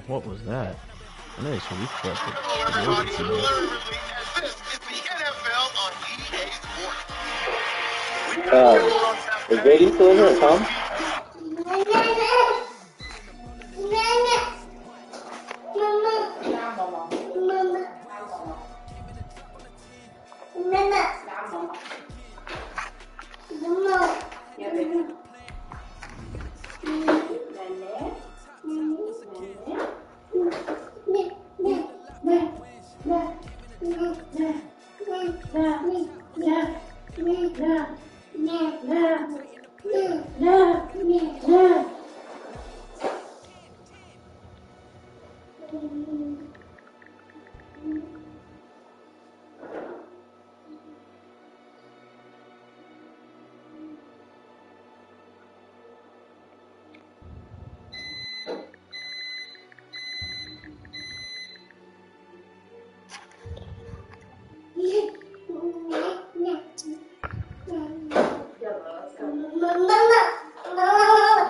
What was that? I know it's weak, but Hello, everybody. Literally, this is the NFL on EA Sports. We got you on Is Brady still in here, Tom?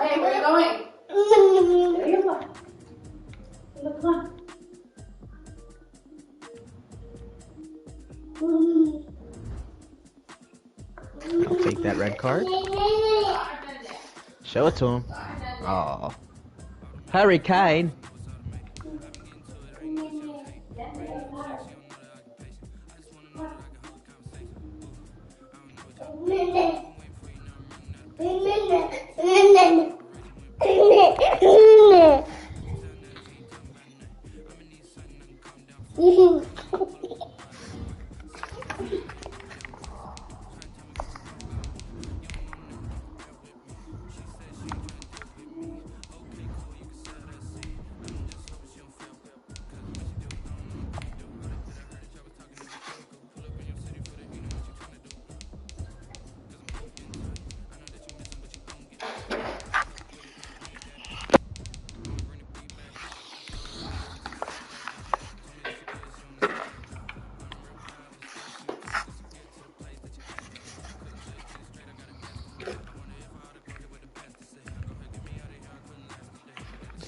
Hey, where are you going? There you go. Come on. I'll take that red card. Show it to him. Oh, Harry Kane.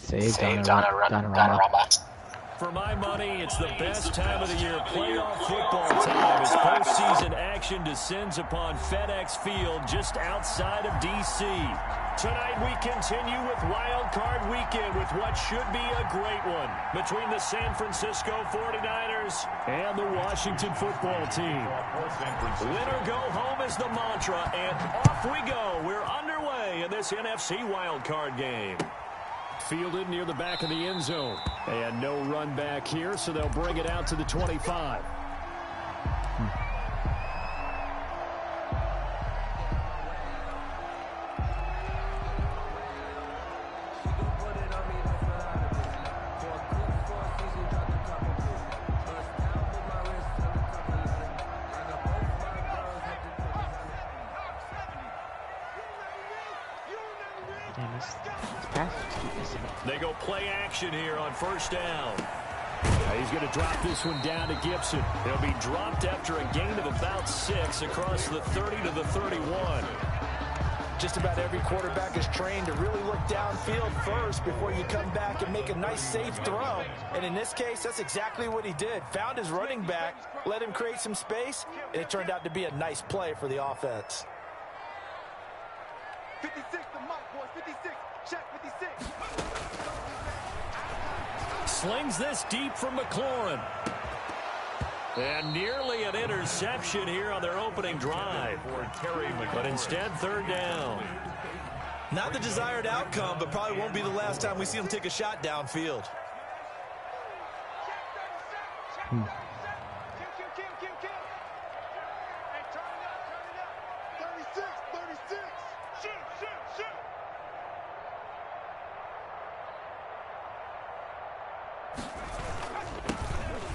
Save Donnarumma. For my money, it's the best time of the year. Playoff football time as postseason action descends upon FedEx Field just outside of D.C. Tonight we continue with Wild Card Weekend with what should be a great one between the San Francisco 49ers and the Washington Football Team. Win or go home is the mantra, and off we go. We're underway in this NFC Wild Card game. Fielded near the back of the end zone. And no run back here, so they'll bring it out to the 25. They go play action here on first down. He's going to drop this one down to Gibson. He'll be dropped after a gain of about 6 across the 30 to the 31. Just about every quarterback is trained to really look downfield first before you come back and make a nice, safe throw. And in this case, that's exactly what he did. Found his running back, let him create some space, and it turned out to be a nice play for the offense. 56, the mark, boys. 56. Check 56. Slings this deep from McLaurin. And nearly an interception here on their opening drive. But instead, third down. Not the desired outcome, but probably won't be the last time we see him take a shot downfield.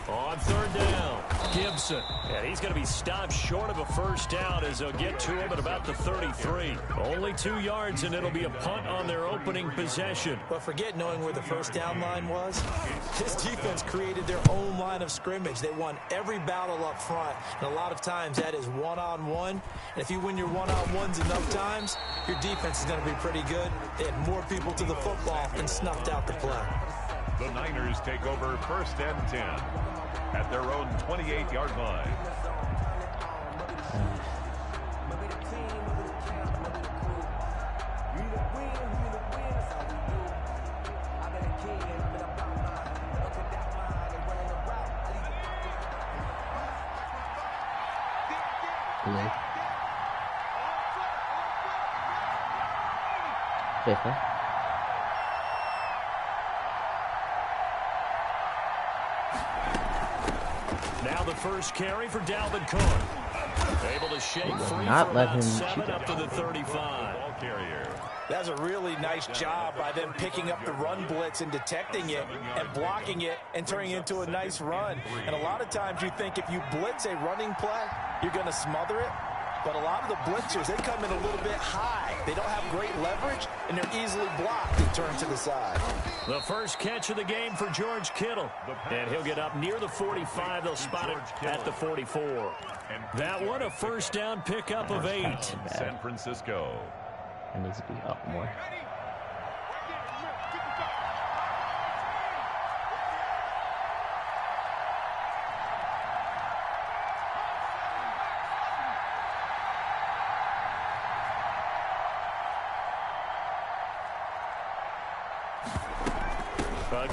On third down, Gibson. And he's going to be stopped short of a first down as they'll get to him at about the 33. Only 2 yards, and it'll be a punt on their opening possession. But forget knowing where the first down line was. This defense created their own line of scrimmage. They won every battle up front, and a lot of times that is one-on-one. And if you win your one-on-ones enough times, your defense is going to be pretty good. They had more people to the football and snuffed out the play. The Niners take over 1st and 10 at their own 28-yard line. Now the first carry for Dalvin Cook. Able to shake free not for let about him 7 shoot up to the 35. Ball carrier. That's a really nice job by them picking up the run blitz and detecting it and blocking it and turning it into a nice run. And a lot of times you think if you blitz a running play, you're going to smother it. But a lot of the blitzers, they come in a little bit high. They don't have great leverage, and they're easily blocked and turned to the side. The first catch of the game for George Kittle. And he'll get up near the 45. They'll spot it at the 44. That one, a first down pickup of 8. San Francisco. It needs to be up more.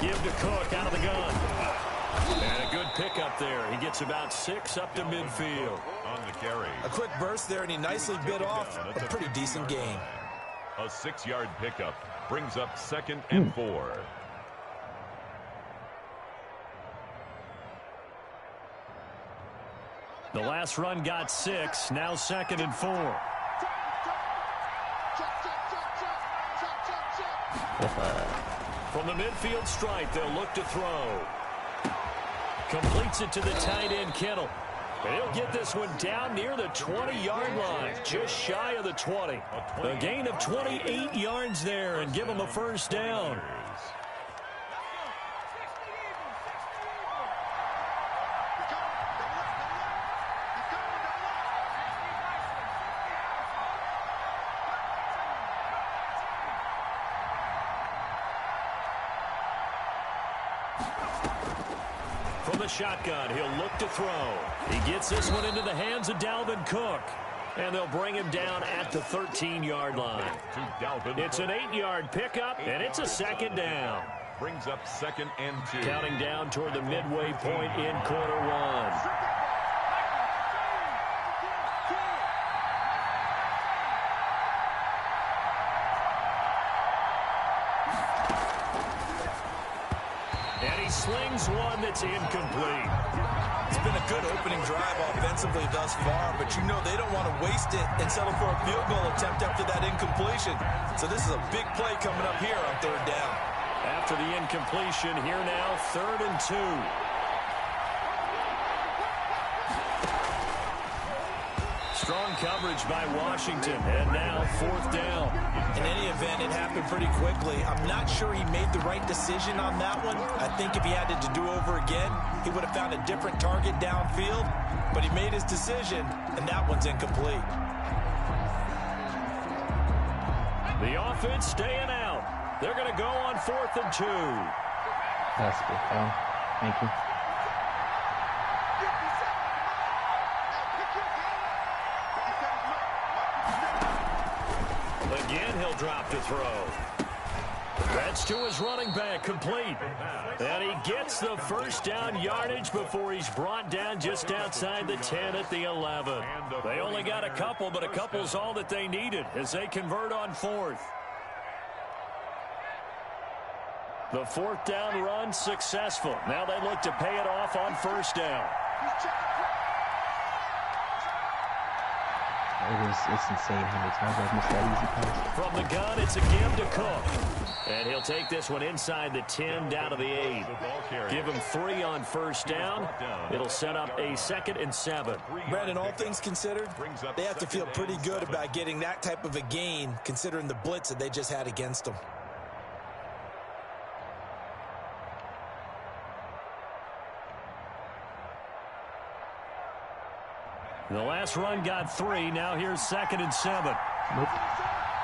Give to Cook out of the gun. And a good pickup there. He gets about 6 up to midfield. On the carry. A quick burst there, and he nicely bit off a pretty decent gain. A 6-yard pickup brings up 2nd and 4. The last run got 6. Now 2nd and 4. From the midfield stripe, they'll look to throw. Completes it to the tight end, Kittle. And he'll get this one down near the 20-yard line, just shy of the 20. A gain of 28 yards there and give him a first down. From the shotgun, he'll look to throw. He gets this one into the hands of Dalvin Cook. And they'll bring him down at the 13-yard line. It's an 8-yard pickup, and it's a 2nd down. Brings up 2nd and 2. Counting down toward the midway point in quarter 1. Slings one that's incomplete. It's been a good opening drive offensively thus far, but you know they don't want to waste it and settle for a field goal attempt after that incompletion. So this is a big play coming up here on 3rd down. After the incompletion, here now, 3rd and 2. Strong coverage by Washington, and now 4th down. In any event, it happened pretty quickly. I'm not sure he made the right decision on that one. I think if he had it to do over again, he would have found a different target downfield, but he made his decision, and that one's incomplete. The offense staying out. They're going to go on 4th and 2. That's good. Thank you. Again, he'll drop to throw. That's to his running back, complete. And he gets the first down yardage before he's brought down just outside the 10 at the 11. They only got a couple, but a couple's all that they needed as they convert on 4th. The 4th down run successful. Now they look to pay it off on 1st down. It's insane how many times I've missed that easy pass. From the gun, it's a give to Cook. And he'll take this one inside the 10 down to the 8. Give him 3 on 1st down. It'll set up a 2nd and 7. Brandon, all things considered, they have to feel pretty good about getting that type of a gain considering the blitz that they just had against them. The last run got 3. Now here's 2nd and 7. Nope.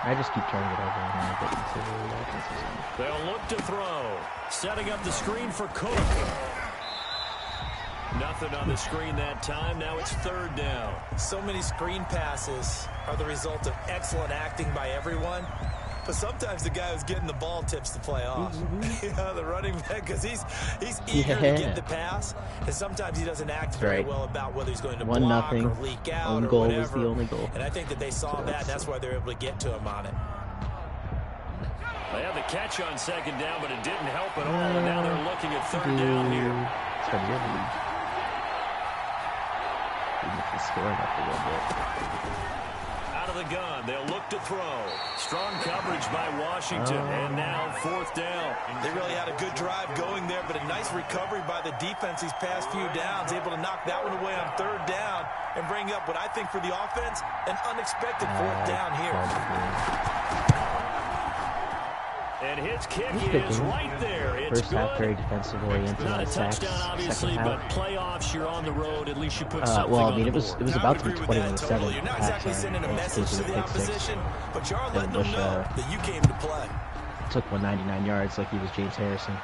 I just keep turning it over and I get considerably more consistent. They'll look to throw. Setting up the screen for Cook. Nothing on the screen that time. Now it's third down. So many screen passes are the result of excellent acting by everyone. But sometimes the guy who's getting the ball tips the play off. You know, the running back, because he's eager to get the pass, and sometimes he doesn't act very well about whether he's going to block or leak out own or goal whatever. was the only goal. And I think that they saw that, and that's why they're able to get to him on it. They had the catch on second down, but it didn't help at all, and now they're looking at third down here. It's going to be a lead. Even if the scoring up a little bit. Out of the gun, they'll look to throw. Strong coverage by Washington, and now fourth down. They really had a good drive going there, but a nice recovery by the defense these past few downs, able to knock that one away on third down and bring up what I think for the offense, an unexpected fourth down here. And his kick is right there. It's First half, very defensive oriented. not a touchdown, obviously, but playoffs, you're on the road. At least you put something well, I on mean, the it was board. about to be 21-7. You're not exactly sending a message to the opposition, but you are letting them know that you came to play. Took 199 yards like he was James Harrison.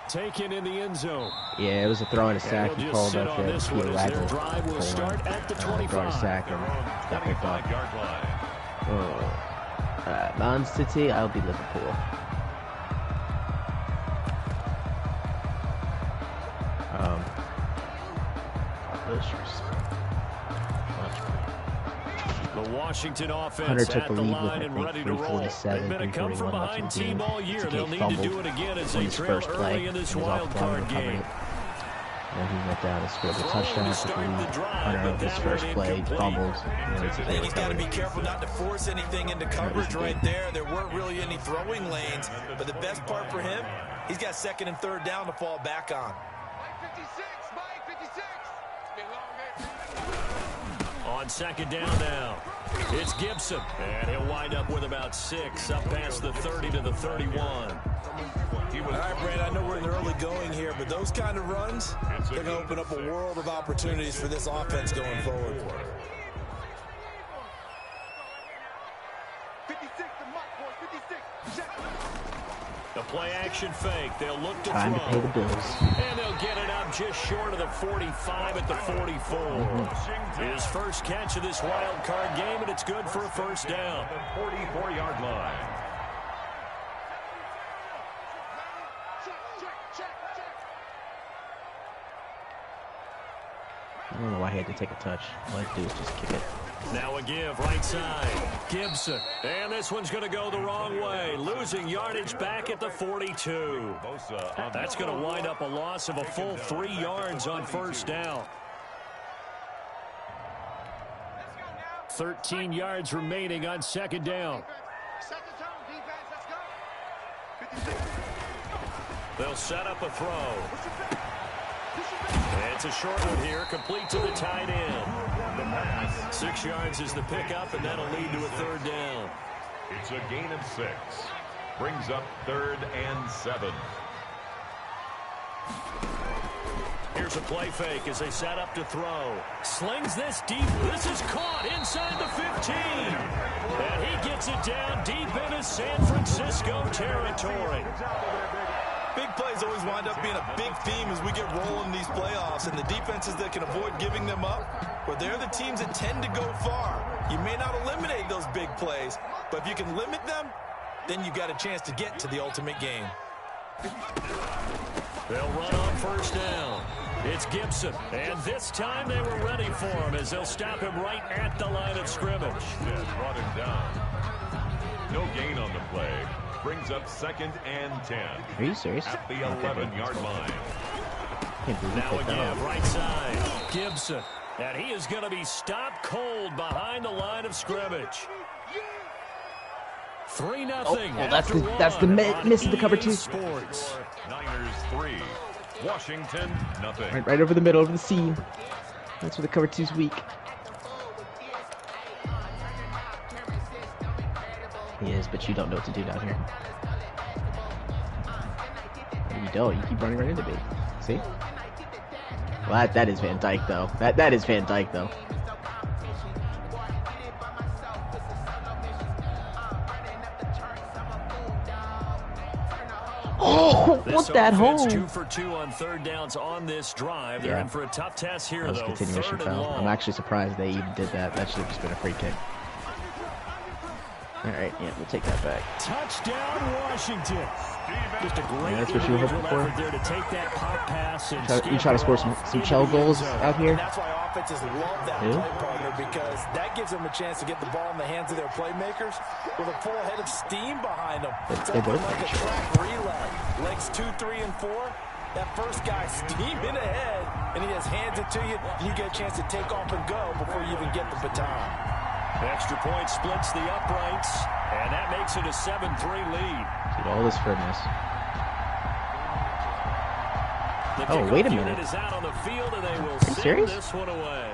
Taken in the end zone. Yeah, it was a throw and a sack. He called up on this one as their drive will start at the 25. Throw and a sack and got picked up. 25-yard line. Man City, I'll be Liverpool. The Washington offense Hunter took at the the lead line with, and I ready think, to roll. 347, They've been a come from 341 behind left in team game. all year. TK They'll need to do it again as they his trail first early play. in this He was wild off the line card and covered game. it. And he went down and scored the touchdown to for the start the lead. drive, Hunter, but his that first one play, incomplete. fumbles. I think he's got to be careful not to force anything into coverage right there. There weren't really any throwing lanes, but the best part for him, he's got second and third down to fall back on. On second down now, it's Gibson, and he'll wind up with about 6, up past the 30 to the 31. All right, Brand, I know we're in the early going here, but those kind of runs, they're going to open up a world of opportunities for this offense going forward. 56, the mark, boys, 56. Check. The play action fake. They'll look to Time to throw. pay the bills. And they'll get it up just short of the 45 at the 44. His first catch of this wild card game, and it's good for a first down. The 44-yard line. I don't know why he had to take a touch. All I had to do was just kick it. Now a give right side. Gibson. And this one's going to go the wrong way. Losing yardage back at the 42. That's going to wind up a loss of a full 3 yards on first down. 13 yards remaining on second down. They'll set up a throw. It's a short one here, complete to the tight end. 6 yards is the pickup, and that'll lead to a third down. It's a gain of 6. Brings up 3rd and 7. Here's a play fake as they set up to throw. Slings this deep. This is caught inside the 15. And he gets it down deep into San Francisco territory. Big plays always wind up being a big theme as we get rolling in these playoffs, and the defenses that can avoid giving them up, well, they're the teams that tend to go far. You may not eliminate those big plays, but if you can limit them, then you got a chance to get to the ultimate game. They'll run on first down. It's Gibson, and this time they were ready for him as they'll stop him right at the line of scrimmage. Yeah, brought him down. No gain on the play. Brings up 2nd and 10. Are you serious? At the 11-yard line. Now again, right side. Gibson. And he is going to be stopped cold behind the line of scrimmage. 3-0. That's the miss of the cover 2. Sports. Niners 3. Washington, nothing. Right over the middle, over the seam. That's where the cover 2's weak. He is, but you don't know what to do down here. You don't. You keep running right into me. See? Well, that is Van Dyke, though. That is Van Dyke, though. Oh, This what that offense hole? 2 for 2 on third downs on this drive. They're Yeah. in for a tough test here, That was a though. continuation 3rd and foul. long. I'm actually surprised they even did that. That should have just been a free kick. All right, yeah, we'll take that back. Touchdown, Washington. Just a great that's what you were hoping individual for? effort there to take that pop pass and You try to score some shell goals out here? And that's why offenses love that Yeah. play partner, because that gives them a chance to get the ball in the hands of their playmakers with a full head of steam behind them. It's They open both like a actually. track relay. Legs 2, 3, and 4. That first guy steaming ahead, and he just hands it to you, and you get a chance to take off and go before you even get the baton. Extra point splits the uprights, and that makes it a 7-3 lead. Dude, all this for this. The Oh, kickoff wait a unit minute. is out on the field, and they will you send serious? this one away.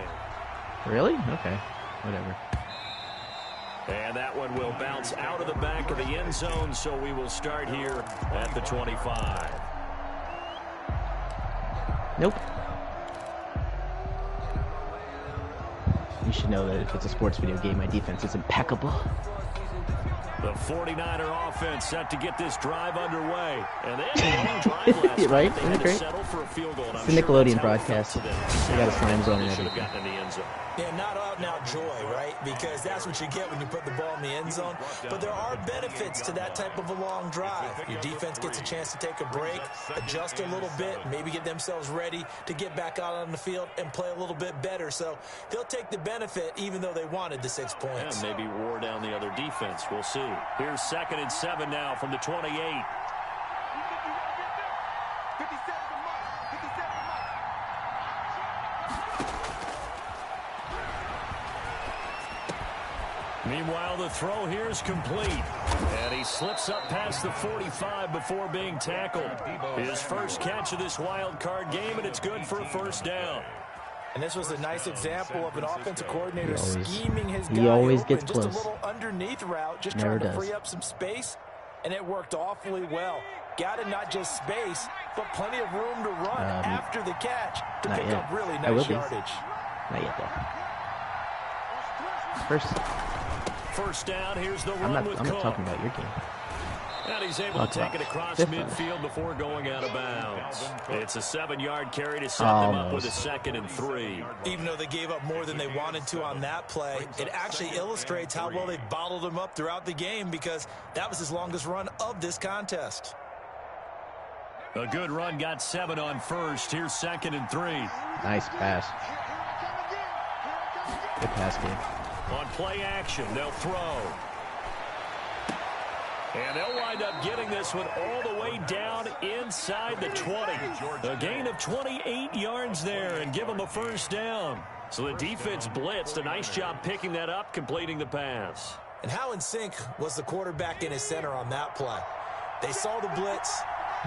Really? Okay. Whatever. And that one will bounce out of the back of the end zone, so we will start here at the 25. Nope. You should know that if it's a sports video game, my defense is impeccable. The 49er offense set to get this drive underway. And they had a long drive last night. Right? They Isn't had it to great? settle for a field goal. And It's I'm the sure Nickelodeon that's how it felt broadcast. to them. They got a slime zone and They should have everything. gotten in the end zone. Yeah, not out now joy, right? Because that's what you get when you put the ball in the end zone. But there are benefits to that type of a long drive. Your defense gets a chance to take a break, adjust a little bit, maybe get themselves ready to get back out on the field and play a little bit better. So they'll take the benefit even though they wanted the 6 points. And maybe wore down the other defense. We'll see. Here's 2nd and 7 now from the 28. 57 mark. 57 mark. Meanwhile, the throw here is complete. And he slips up past the 45 before being tackled. His first catch of this wild card game, and it's good for a first down. And this was a nice example of an offensive coordinator He always- scheming his he guy always open, gets just close. a little underneath route, just Never trying to does. free up some space, and it worked awfully well. Got it, not just space, but plenty of room to run after the catch to not pick yet. up really I will nice be. yardage. Not yet, though. First down, here's the I'm run not with talking Cook. about your game. And he's able to Talk take about it across different. midfield before going out of bounds. It's a 7-yard carry to set them up with a 2nd and 3. Even though they gave up more than they wanted to on that play, it actually illustrates how well they bottled him up throughout the game, because that was his longest run of this contest. A good run got 7 on first. Here's 2nd and 3. Nice pass. Good pass game. On play action, they'll throw. And they'll wind up getting this one all the way down inside the 20. A gain of 28 yards there and give them a first down. So the defense blitzed. A nice job picking that up, completing the pass. And how in sync was the quarterback and his center on that play? They saw the blitz,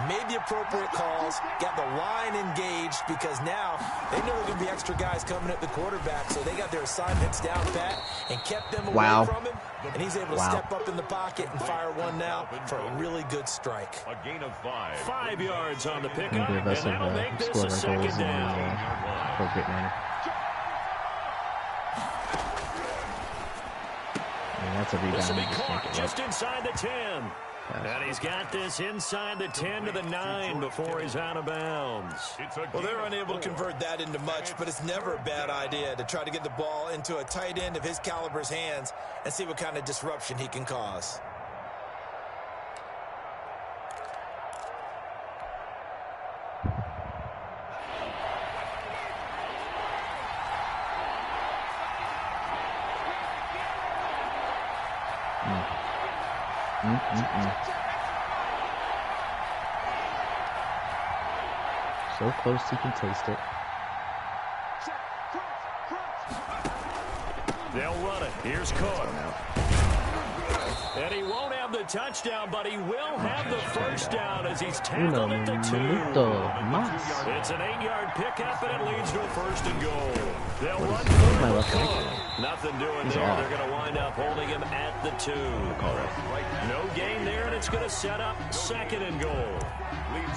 made the appropriate calls, got the line engaged, because now they know there are going to be extra guys coming at the quarterback, so they got their assignments down pat and kept them away from him, and he's able to step up in the pocket and fire one now for a really good strike. A gain of 5. 5 yards on the pickup, Neither and of us that'll make have this scored a our 2nd goals in down. the appropriate manner. That's a This rebound. will be You just caught can't get just inside the 10. And he's got this inside the 10 to the 9 before he's out of bounds. Well, they're unable to convert that into much, but it's never a bad idea to try to get the ball into a tight end of his caliber's hands and see what kind of disruption he can cause. So close you can taste it. They'll run it. Here's Cook. And he won't have the touchdown, but he will have the first down as he's tackled at the 2. It's an 8-yard pickup, and it leads to a 1st and goal. They'll run my for left Cook. hand? Nothing doing He's there. off. They're going to wind up holding him at the 2. No gain there, and it's going to set up 2nd and goal.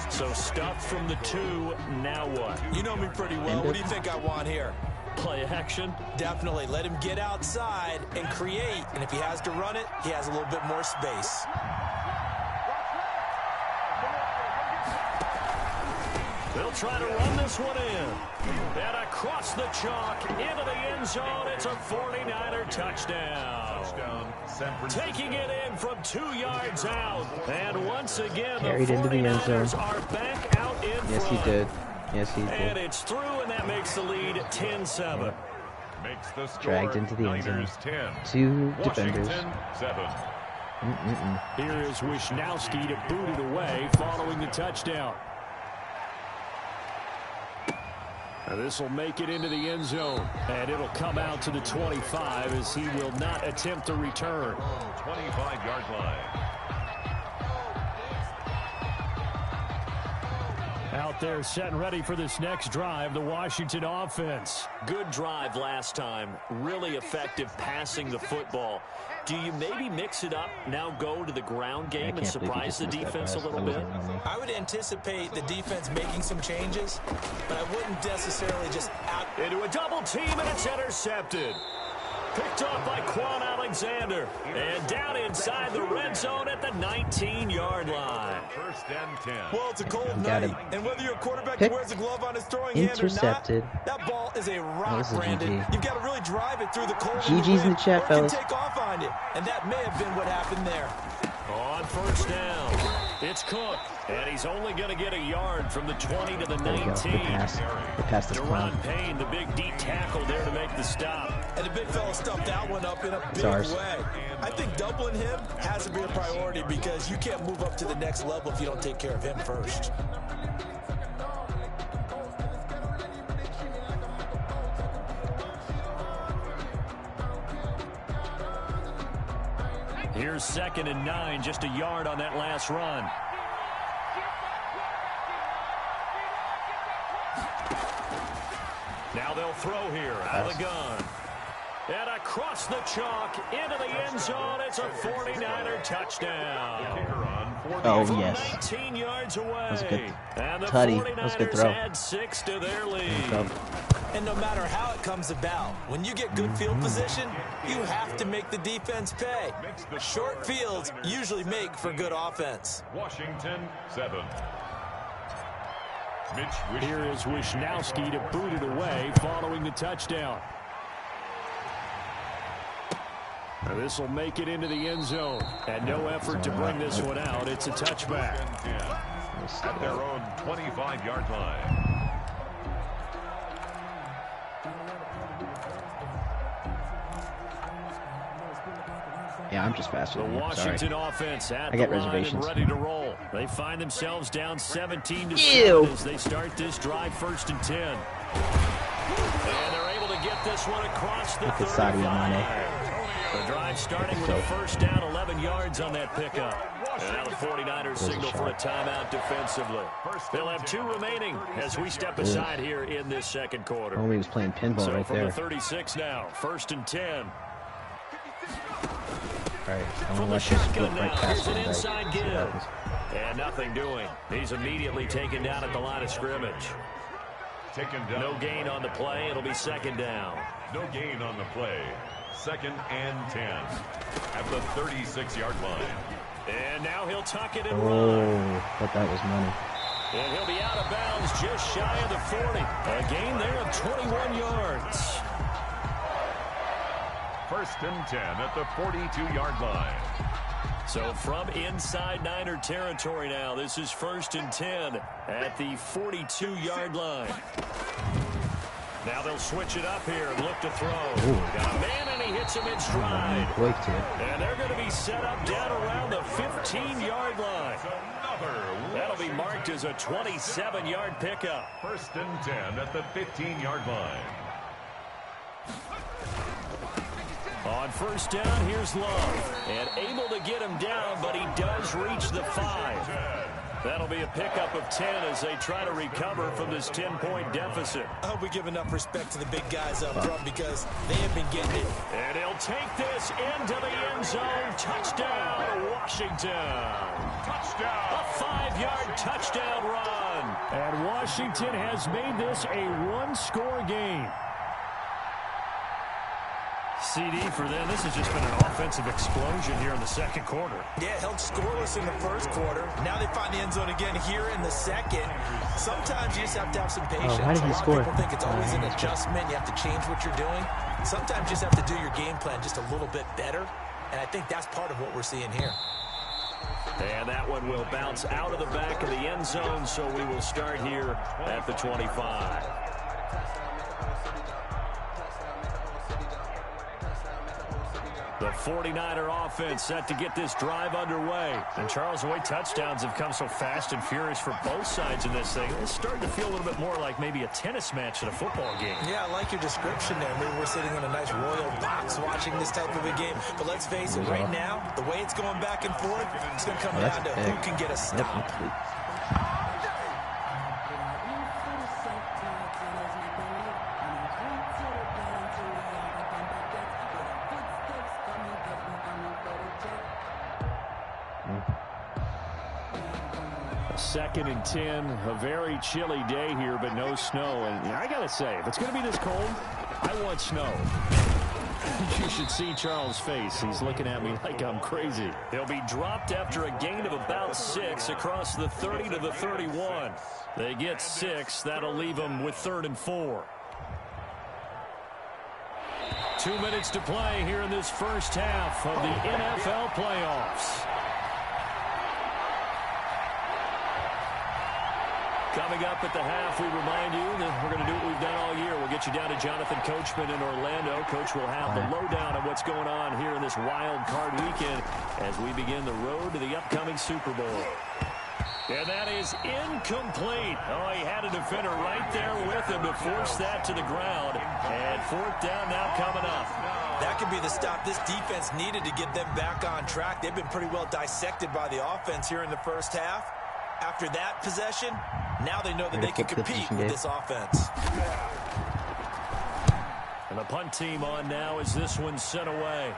So stuffed from the 2. Now what? You know me pretty well. What do you think I want here? Play action. Definitely. Let him get outside and create. And if he has to run it, he has a little bit more space. try to run this one in. And across the chalk, into the end zone. It's a 49er touchdown. Taking it in from 2 yards out. And once again, Carried the into the end 49ers zone. are back out in front. Yes, he did. Yes, he And did. it's through, and that makes the lead 10-7. Makes the score Dragged into the end zone. Niners 10. 2 defenders. Washington 7. Here is Wisnowski to boot it away following the touchdown. This will make it into the end zone, and it'll come out to the 25 as he will not attempt to return. 25-yard line. Out there set and ready for this next drive, the Washington offense. Good drive last time. Really effective passing the football. Do you maybe mix it up, now go to the ground game and surprise the defense a little bit? I would anticipate the defense making some changes, but I wouldn't necessarily just out. Into a double team, and it's intercepted. Picked off by Quan Alexander. And down inside the red zone at the 19-yard line. First and 10. Well, it's a cold Got night, him. and whether you're a quarterback Pick. who wears a glove on his throwing Intercepted. hand or not, that ball is a rock, was a Brandon. GG. You've got to really drive it through the cold. GG's in the chat, or it fellas. can take off on you, and that may have been what happened there. On first down, it's Cook. And he's only going to get a yard from the 20 to the There you go. 19. Good pass. Good pass this Deron clown. Payne, the big D tackle there to make the stop. And the big fella stuffed that one up in a big ours. way. I think doubling him has to be a priority because you can't move up to the next level if you don't take care of him first. Here's 2nd and 9, just a yard on that last run. Now they'll throw here out of the gun. And across the chalk, into the end zone, it's a 49er touchdown. Oh, From yes. 19 yards away. That was a good And the tutty. 49ers That was a good throw. add 6 to their lead. So, And no matter how it comes about, when you get good field position, you have to make the defense pay. Short fields usually make for good offense. Washington 7. Here is Wisnowski to boot it away following the touchdown. And this will make it into the end zone. And no effort to bring this one out. It's a touchback. At their own 25-yard line. yeah, I'm just faster The than you. Washington Sorry. offense at I the got line and reservations. ready to roll. They find themselves down 17 to Ew. 7 as they start this drive 1st and 10. And they're able to get this one across the Look at Sadio 35. Mane. The drive starting with a first down, 11 yards on that pickup. And now the 49ers signal for a timeout defensively. They'll have 2 remaining as we step aside here in this second quarter. Homie was playing pinball So right from there. the 36 now, 1st and 10. Right. I'm From gonna the let you split shotgun right now, past here's an him. Right. inside See what give. happens. And nothing doing. He's immediately taken down at the line of scrimmage. Taken down. No gain on the play. It'll be 2nd down. No gain on the play. 2nd and 10. At the 36-yard line. And now he'll tuck it and run. Oh, thought that was money. And he'll be out of bounds just shy of the 40. A gain there of 21 yards. 1st and 10 at the 42-yard line. So from inside Niner territory now, this is 1st and 10 at the 42-yard line. Now they'll switch it up here and look to throw. Got a man, and he hits him in stride. Blake did. And they're going to be set up down around the 15-yard line. That'll be marked as a 27-yard pickup. 1st and 10 at the 15-yard line. On first down, here's Love. And able to get him down, but he does reach the 5. That'll be a pickup of 10 as they try to recover from this 10-point deficit. I hope we give enough respect to the big guys up front because they have been getting it. And he'll take this into the end zone. Touchdown, Washington. Touchdown. A 5-yard touchdown run. And Washington has made this a one-score game. CD for them. This has just been an offensive explosion here in the second quarter. Yeah, held scoreless in the first quarter. Now they find the end zone again here in the second. Sometimes you just have to have some patience. Why did he score? A lot of people think it's always an adjustment. You have to change what you're doing. Sometimes you just have to do your game plan just a little bit better. And I think that's part of what we're seeing here. And that one will bounce out of the back of the end zone, so we will start here at the 25. The 49er offense set to get this drive underway. And Charles, the way touchdowns have come so fast and furious for both sides in this thing, it's starting to feel a little bit more like maybe a tennis match in a football game. Yeah, I like your description there. Maybe we're sitting in a nice royal box watching this type of a game. But let's face it, right now, the way it's going back and forth, it's going to come down to who can get a stop. Second and 10, a very chilly day here, but no snow. And I got to say, if it's going to be this cold, I want snow. You should see Charles' face. He's looking at me like I'm crazy. They'll be dropped after a gain of about 6 across the 30 to the 31. They get 6. That'll leave them with 3rd and 4. 2 minutes to play here in this first half of the NFL playoffs. Coming up at the half, we remind you that we're going to do what we've done all year. We'll get you down to Jonathan Coachman in Orlando. Coach will have the lowdown on what's going on here in this wild card weekend as we begin the road to the upcoming Super Bowl. And that is incomplete. Oh, he had a defender right there with him to force that to the ground. And 4th down now coming up. That could be the stop this defense needed to get them back on track. They've been pretty well dissected by the offense here in the first half. After that possession, now they know that they can compete with this offense. And the punt team on now as this one's sent away.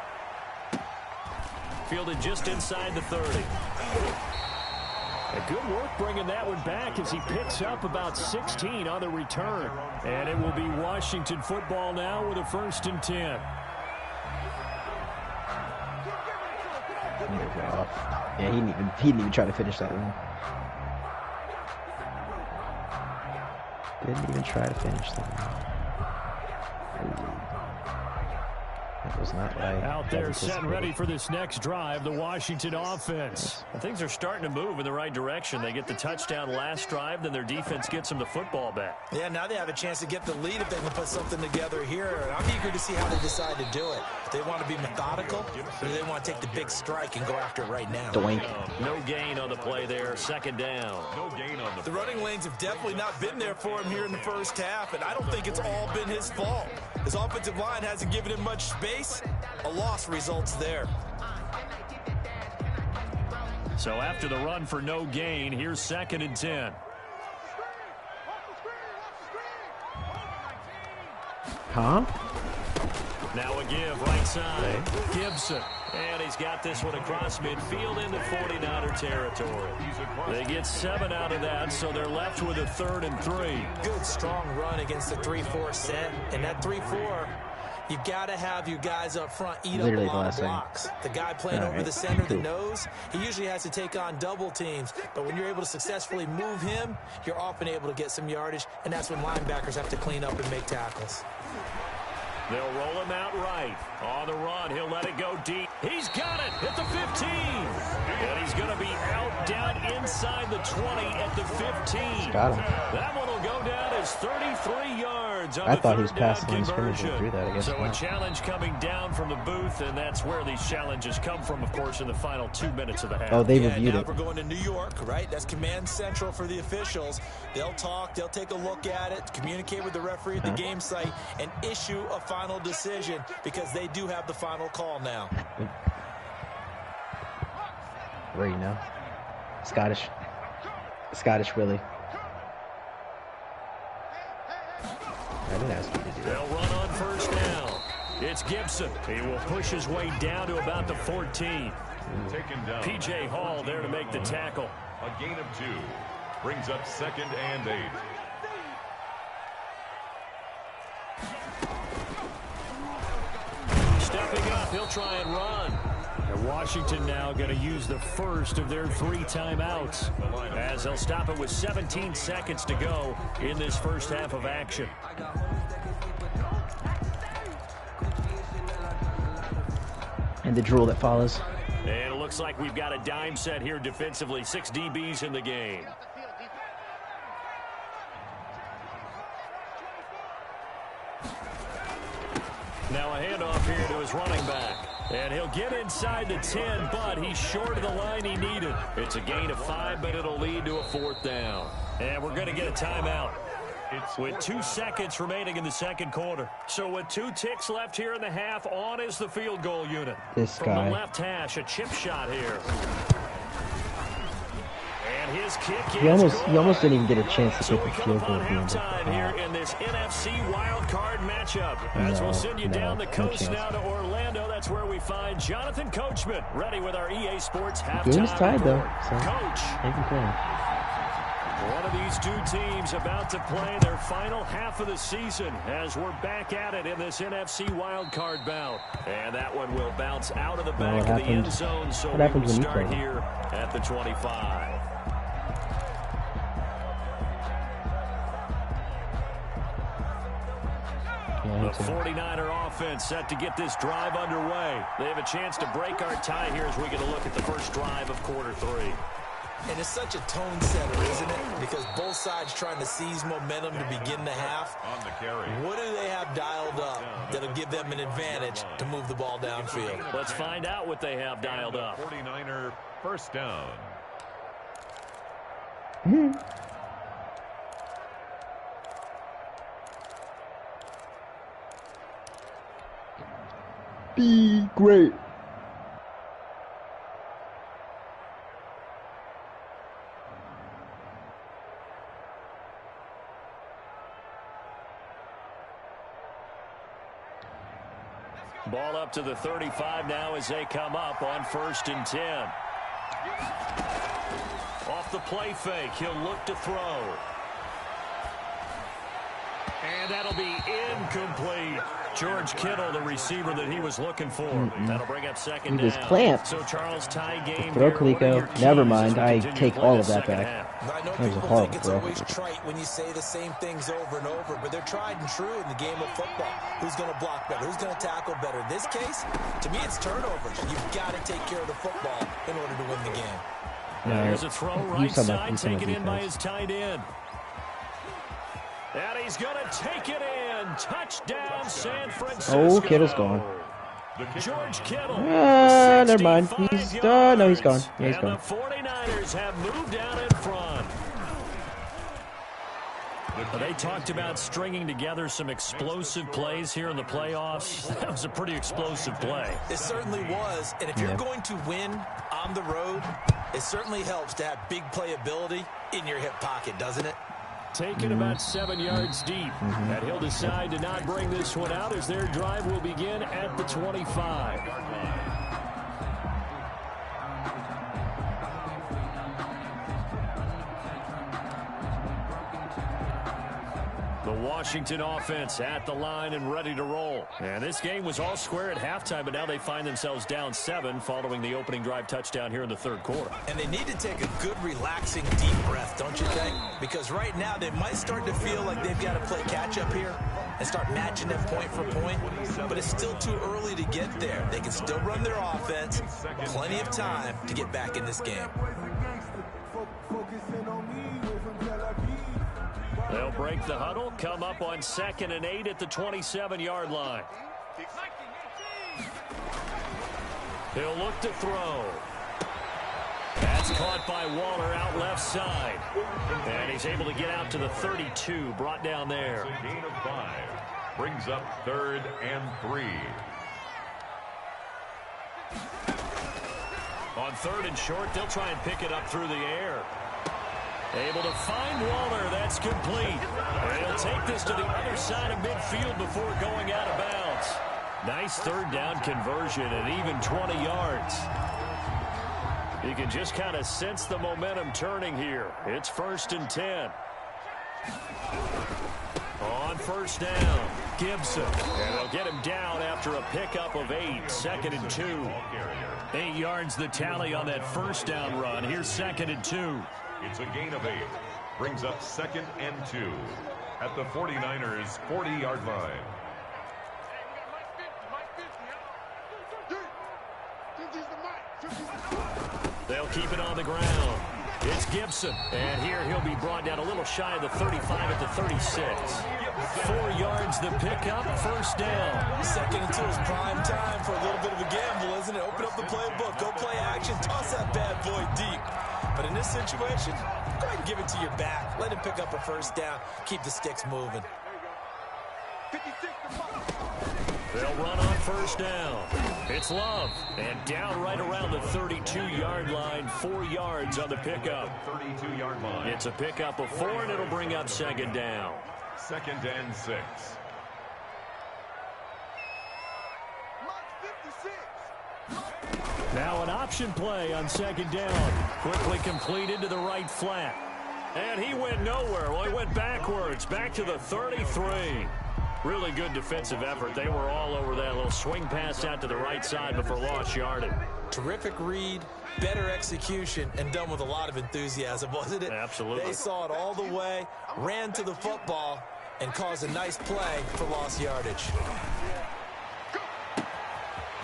Fielded just inside the 30. A good work bringing that one back as he picks up about 16 on the return. And it will be Washington football now with a 1st and 10. Yeah, he didn't even try to finish that one. Didn't even try to finish that. That was not right. Out there set and ready for this next drive, the Washington offense. And things are starting to move in the right direction. They get the touchdown last drive, then their defense gets them the football back. Yeah, now they have a chance to get the lead if they can put something together here. And I'm eager to see how they decide to do it. Do they want to be methodical, or do they want to take the big strike and go after it right now? Doink. No gain on the play there. 2nd down. No gain on The running lanes have definitely not been there for him here in the first half, and I don't think it's all been his fault. His offensive line hasn't given him much space. A loss results there. So after the run for no gain, here's 2nd and 10. Huh? Now a give right side. Gibson. And he's got this one across midfield into 49er territory. They get 7 out of that, so they're left with a 3rd and 3. Good, strong run against the 3-4 set. And that 3-4, you've got to have your guys up front eat up a lot of blocks. The guy playing over the center, the nose, he usually has to take on double teams. But when you're able to successfully move him, you're often able to get some yardage, and that's when linebackers have to clean up and make tackles. They'll roll him out right. On the run, he'll let it go deep. He's got it at the 15. And he's going to be out down inside the 20 at the 15. Got him. That one will go down as 33 yards on I the thought he was 3rd down passing in scrimmage and threw that. I guess So not. a challenge coming down from the booth, and that's where these challenges come from, of course, in the final 2 minutes of the half. Oh, they reviewed now it. We're going to New York, right? That's command central for the officials. They'll talk, they'll take a look at it, communicate with the referee at the game site, and issue a final decision because they do have the final call now. Where you know? Scottish Willie. I didn't ask you to do that. They'll run on 1st down. It's Gibson. He will push his way down to about the 14. Taken down. P.J. Hall there to make the tackle. A gain of 2. Brings up 2nd and 8. stepping up. He'll try and run. And Washington now going to use the first of their 3 timeouts, as they'll stop it with 17 seconds to go in this first half of action. And the drool that follows. And it looks like we've got a dime set here defensively. 6 DBs in the game. Now a handoff here to his running back. And he'll get inside the 10, but he's short of the line he needed. It's a gain of 5, but it'll lead to a 4th down. And we're going to get a timeout with 2 seconds remaining in the second quarter. So with 2 ticks left here in the half, on is the field goal unit. This From guy. the left hash, a chip shot here. And his kick He almost didn't even get a chance to so kick we the come field up goal on at the end. halftime here in this NFC wild card matchup. As we'll send you down the coast chance. now to Orlando. That's where we find Jonathan Coachman ready with our EA Sports halftime Game's tied though, report. so Coach, they can play. one of these 2 teams about to play their final half of the season as we're back at it in this NFC wild card bout. And that one will bounce out of the back of the end zone. So what we happens will when you start play? here at the 25. The 49er offense set to get this drive underway. They have a chance to break our tie here as we get a look at the first drive of quarter 3. And it's such a tone setter, isn't it? Because both sides trying to seize momentum to begin the half. On the carry. What do they have dialed up that'll give them an advantage to move the ball downfield? Let's find out what they have dialed up. 49er first down. Be great. Ball up to the 35 now as they come up on 1st and 10. Off the play fake, he'll look to throw. And that'll be incomplete. George Kittle, the receiver that he was looking for. That'll bring up second He down. just clamped. So Charles, tie game Throw here. What are Kaliko. your keys Never as mind. we I continue to take play all this of that second back. half? I know That was a people horrible think it's throw. always trite when you say the same things over and over, but they're tried and true in the game of football. Who's going to block better? Who's going to tackle better? In this case, to me, it's turnovers. You've got to take care of the football in order to win the game. There's a throw right side, he's talking taken in by defense. his tight end. And he's going to take it in. Touchdown, San Francisco. Oh, Kittle's gone. George Kittle. Never mind. 65 He's no, he's gone. yards. Yeah, he's And gone. the 49ers have moved out in front. They talked about stringing together some explosive plays here in the playoffs. That was a pretty explosive play. It certainly was, and if you're going to win on the road, it certainly helps to have big playability in your hip pocket, doesn't it? Taken about 7 yards deep. And he'll decide to not bring this one out as their drive will begin at the 25. The Washington offense at the line and ready to roll. And this game was all square at halftime, but now they find themselves down 7 following the opening drive touchdown here in the third quarter. And they need to take a good, relaxing, deep breath, don't you think? Because right now they might start to feel like they've got to play catch-up here and start matching them point for point. But it's still too early to get there. They can still run their offense. Plenty of time to get back in this game. They'll break the huddle, come up on 2nd and 8 at the 27-yard line. He'll look to throw. That's caught by Waller out left side. And he's able to get out to the 32, brought down there. It's a gain of 5. Brings up 3rd and 3. On 3rd and short, they'll try and pick it up through the air. Able to find Waller. That's complete. And he'll take this to the other side of midfield before going out of bounds. Nice 3rd down conversion and even 20 yards. You can just kind of sense the momentum turning here. It's 1st and 10. On 1st down. Gibson. And they'll get him down after a pickup of 8, 2nd and 2. 8 yards the tally on that first down run. Here's 2nd and 2. It's a gain of 8. Brings up 2nd and 2 at the 49ers' 40-yard line. They'll keep it on the ground. It's Gibson. And here he'll be brought down a little shy of the 35 at the 36. 4 yards the pickup, first down. 2nd and 2 is prime time for a little bit of a gamble, isn't it? Open up the playbook, go play action, toss that bad boy deep. But in this situation, go ahead and give it to your back. Let him pick up a first down. Keep the sticks moving. They'll run on first down. It's Love. And down right around the 32-yard line. 4 yards on the pickup. 32-yard line. It's a pickup of 4, and it'll bring up 2nd down. 2nd and 6. Now an option play on 2nd down. Quickly completed to the right flat. And he went nowhere. Well, he went backwards. Back to the 33. Really good defensive effort. They were all over that little swing pass out to the right side before lost yardage. Terrific read, better execution, and done with a lot of enthusiasm, wasn't it? Absolutely. They saw it all the way, ran to the football, and caused a nice play for lost yardage.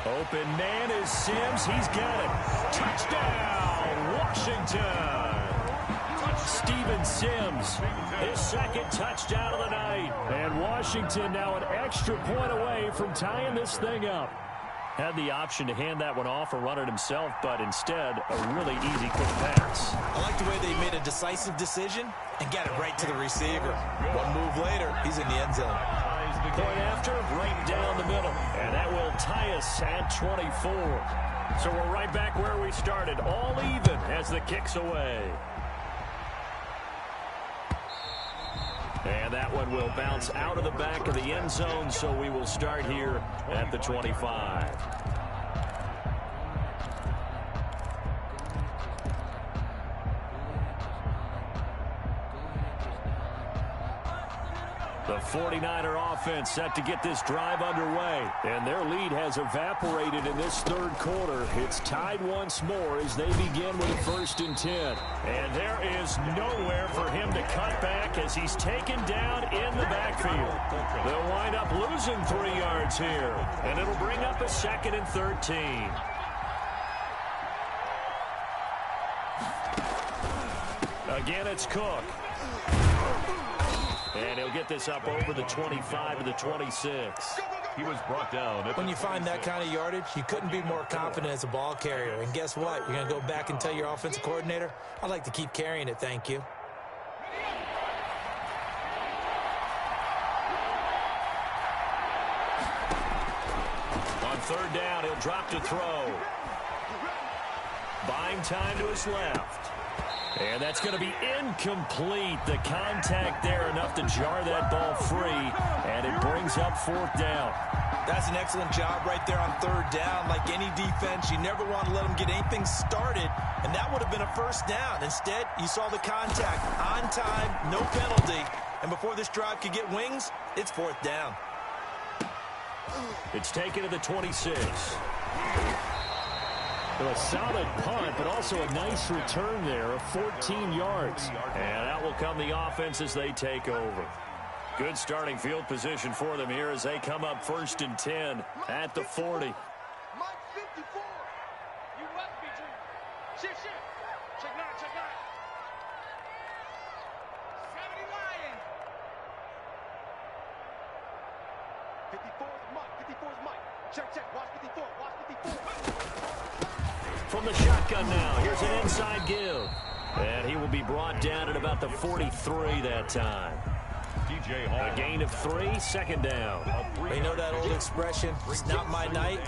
Open man is Sims. He's got it. Touchdown, Washington. Steven Sims, his 2nd touchdown of the night. And Washington now an extra point away from tying this thing up. Had the option to hand that one off or run it himself, but instead a really easy quick pass. I like the way they made a decisive decision and got it right to the receiver. One move later, he's in the end zone. Point after, right down the middle. And that will tie us at 24. So we're right back where we started, all even as the kick's away. And that one will bounce out of the back of the end zone, so we will start here at the 25. The 49er offense set to get this drive underway, and their lead has evaporated in this 3rd quarter. It's tied once more as they begin with a 1st and 10. And there is nowhere for him to cut back as he's taken down in the backfield. They'll wind up losing 3 yards here, and it'll bring up a 2nd and 13. Again, it's Cook. And he'll get this up over the 25 to the 26. He was brought down. When you find that kind of yardage, you couldn't be more confident as a ball carrier. And guess what? You're going to go back and tell your offensive coordinator, I'd like to keep carrying it, thank you. On 3rd down, he'll drop to throw. Buying time to his left. And that's going to be incomplete. The contact there enough to jar that ball free, and it brings up 4th down. That's an excellent job right there on 3rd down. Like any defense, you never want to let them get anything started, and that would have been a 1st down. Instead, you saw the contact on time, no penalty, and before this drive could get wings, it's 4th down. It's taken to the 26. So a solid punt, but also a nice return there of 14 yards. And out will come the offense as they take over. Good starting field position for them here as they come up 1st and 10 at the 40. Mike 54. You what, BG? Shift. Check 9. 70 Lions. 54 is Mike. 54 is Mike. Check. Watch 54. Watch 54. From the shotgun now, here's an inside give. And he will be brought down at about the 43 that time. DJ Hall. A gain of 3, 2nd down. You know that old expression, it's not my night?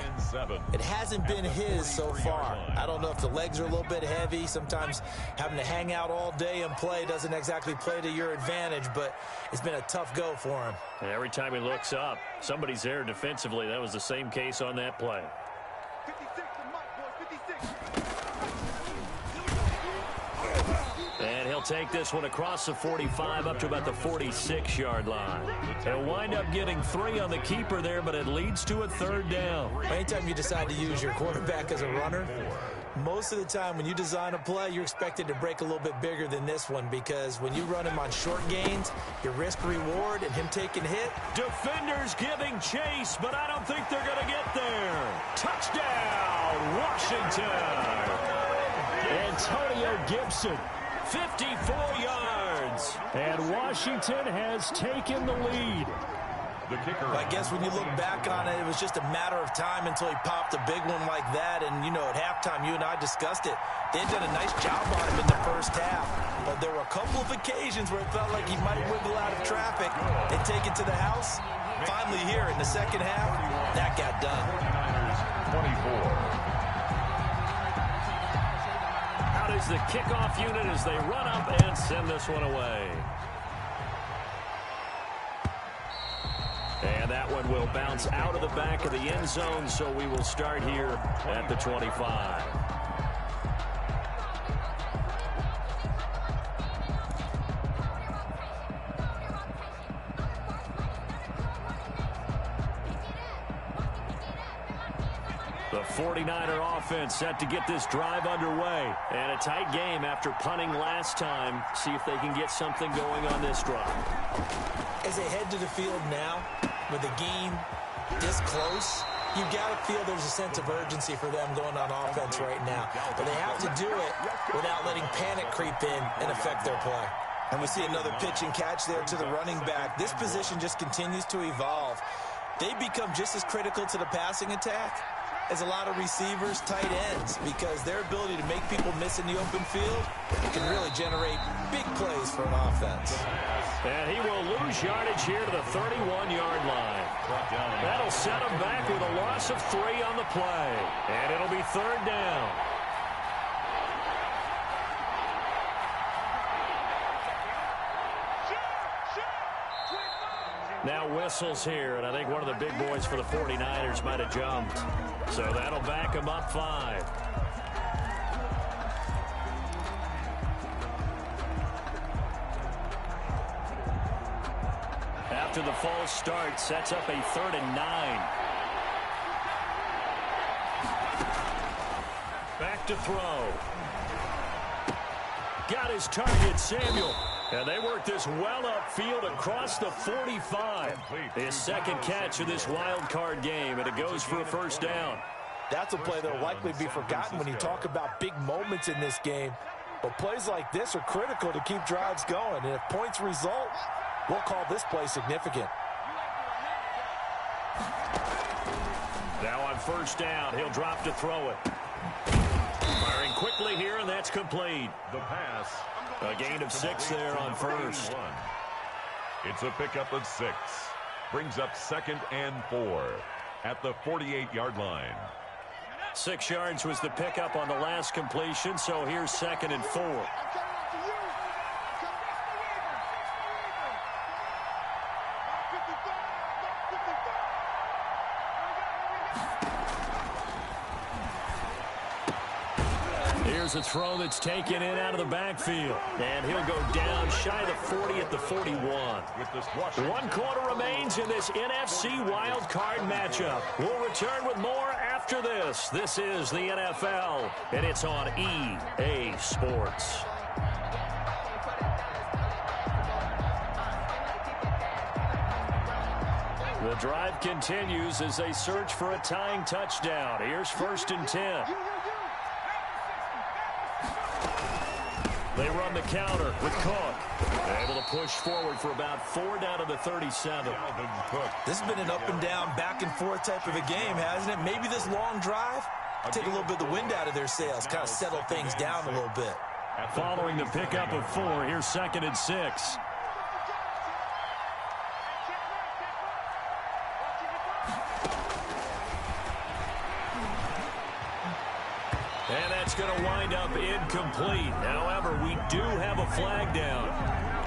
It hasn't been his so far. I don't know if the legs are a little bit heavy. Sometimes having to hang out all day and play doesn't exactly play to your advantage, but it's been a tough go for him. And every time he looks up, somebody's there defensively. That was the same case on that play. 56 is Mike, boys. 56. And he'll take this one across the 45 up to about the 46-yard line. He'll wind up getting 3 on the keeper there, but it leads to a 3rd down. Anytime you decide to use your quarterback as a runner, most of the time when you design a play, you're expected to break a little bit bigger than this one, because when you run him on short gains, your risk-reward and him taking a hit. Defenders giving chase, but I don't think they're going to get there. Touchdown, Washington. Antonio Gibson, 54 yards. And Washington has taken the lead. The kicker. I guess when you look back on it, it was just a matter of time until he popped a big one like that. And, you know, at halftime, you and I discussed it. They'd done a nice job on him in the first half. But there were a couple of occasions where it felt like he might wiggle out of traffic and take it to the house. Finally here in the second half, that got done. 24. Out is the kickoff unit as they run up and send this one away. And that one will bounce out of the back of the end zone, so we will start here at the 25. The 49er offense set to get this drive underway. And a tight game after punting last time. See if they can get something going on this drive. As they head to the field now, with the game this close, you've got to feel there's a sense of urgency for them going on offense right now. But they have to do it without letting panic creep in and affect their play. And we see another pitch and catch there to the running back. This position just continues to evolve. They become just as critical to the passing attack as a lot of receivers, tight ends, because their ability to make people miss in the open field can really generate big plays for an offense. And he will lose yardage here to the 31-yard line. That'll set him back with a loss of 3 on the play. And it'll be 3rd down. Now whistles here, and I think one of the big boys for the 49ers might have jumped. So that'll back him up 5. After the false start, sets up a 3rd and 9. Back to throw. Got his target, Samuel. And they work this well upfield across the 45. His second catch of this wild card game, and it goes for a 1st down. That's a play that will likely be forgotten when you talk about big moments in this game. But plays like this are critical to keep drives going. And if points result, we'll call this play significant. Now on 1st down, he'll drop to throw it. Firing quickly here, and that's complete. The pass. A gain of 6 there on 1st. It's a pickup of 6. Brings up 2nd and 4 at the 48-yard line. 6 yards was the pickup on the last completion, so here's 2nd and 4. Here's a throw that's taken in out of the backfield. And he'll go down shy of the 40 at the 41. One quarter remains in this NFC wild card matchup. We'll return with more after this. This is the NFL, and it's on EA Sports. The drive continues as they search for a tying touchdown. Here's 1st and 10. They run the counter with Cook. Able to push forward for about 4 down to the 37. This has been an up-and-down, back-and-forth type of a game, hasn't it? Maybe this long drive take a little bit of the wind out of their sails, kind of settle things down a little bit. Following the pickup of 4, here's 2nd and 6. And that's going to wind up incomplete. However, we do have a flag down.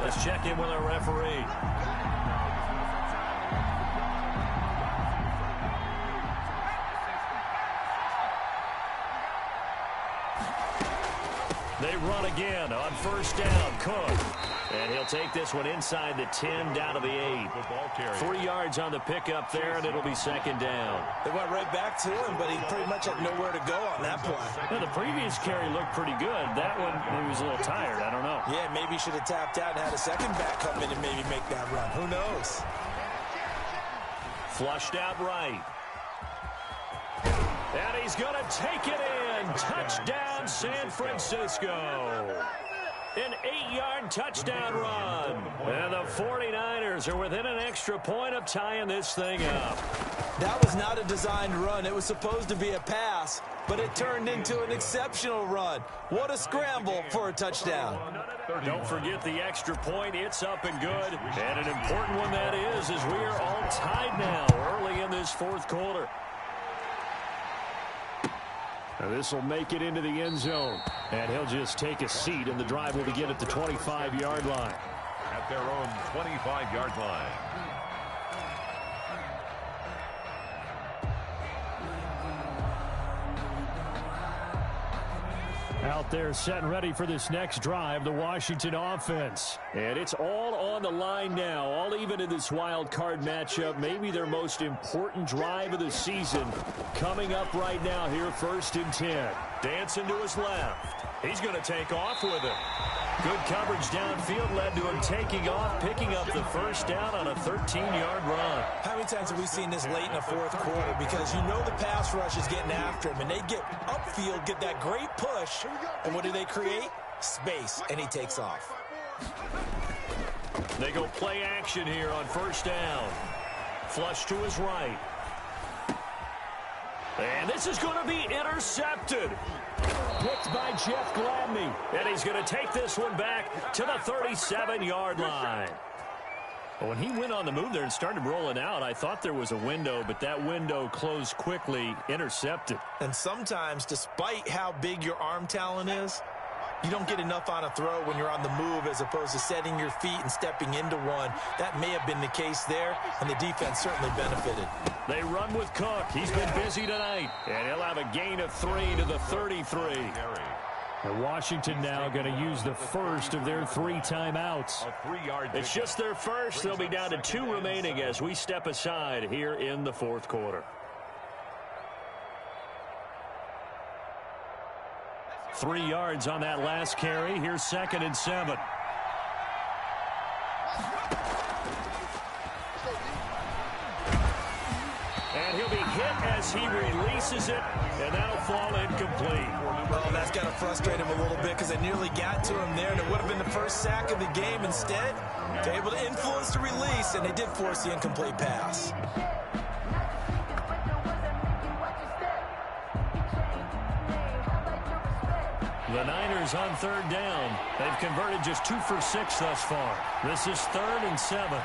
Let's check in with our referee. They run again on first down. Cook. And he'll take this one inside the 10 down to the 8. 3 yards on the pickup there, and it'll be second down. They went right back to him, but he pretty much had nowhere to go on that play. Now, the previous carry looked pretty good. That one, he was a little tired. I don't know. Yeah, maybe he should have tapped out and had a second back come in and maybe make that run. Who knows? Flushed out right. And he's going to take it in. Touchdown, San Francisco. An 8-yard touchdown run. And the 49ers are within an extra point of tying this thing up. That was not a designed run. It was supposed to be a pass, but it turned into an exceptional run. What a scramble for a touchdown. Don't forget the extra point. It's up and good. And an important one that is, as we are all tied now early in this fourth quarter. Now this will make it into the end zone. And he'll just take a seat, and the drive will begin at the 25-yard line. At their own 25-yard line. Out there set and ready for this next drive, the Washington offense. And it's all on the line now, all even in this wild card matchup. Maybe their most important drive of the season coming up right now here, 1st and 10. Dancing to his left. He's going to take off with it. Good coverage downfield led to him taking off, picking up the first down on a 13-yard run. How many times have we seen this late in the fourth quarter? Because you know the pass rush is getting after him, and they get upfield, get that great push, and what do they create? Space, and he takes off. They go play action here on first down. Flush to his right. And this is going to be intercepted. Picked by Jeff Gladney. And he's going to take this one back to the 37-yard line. When he went on the move there and started rolling out, I thought there was a window, but that window closed quickly, intercepted. And sometimes, despite how big your arm talent is, you don't get enough on a throw when you're on the move as opposed to setting your feet and stepping into one. That may have been the case there, and the defense certainly benefited. They run with Cook. He's been busy tonight. And he'll have a gain of 3 to the 33. And Washington now going to use the first of their 3 timeouts. It's just their first. They'll be down to 2 remaining as we step aside here in the fourth quarter. 3 yards on that last carry. Here's 2nd and 7. And he'll be hit as he releases it, and that'll fall incomplete. Oh, that's got to frustrate him a little bit because they nearly got to him there, and it would have been the first sack of the game. Instead, they're able to influence the release, and they did force the incomplete pass. The Niners on 3rd down. They've converted just 2 for 6 thus far. This is 3rd and 7.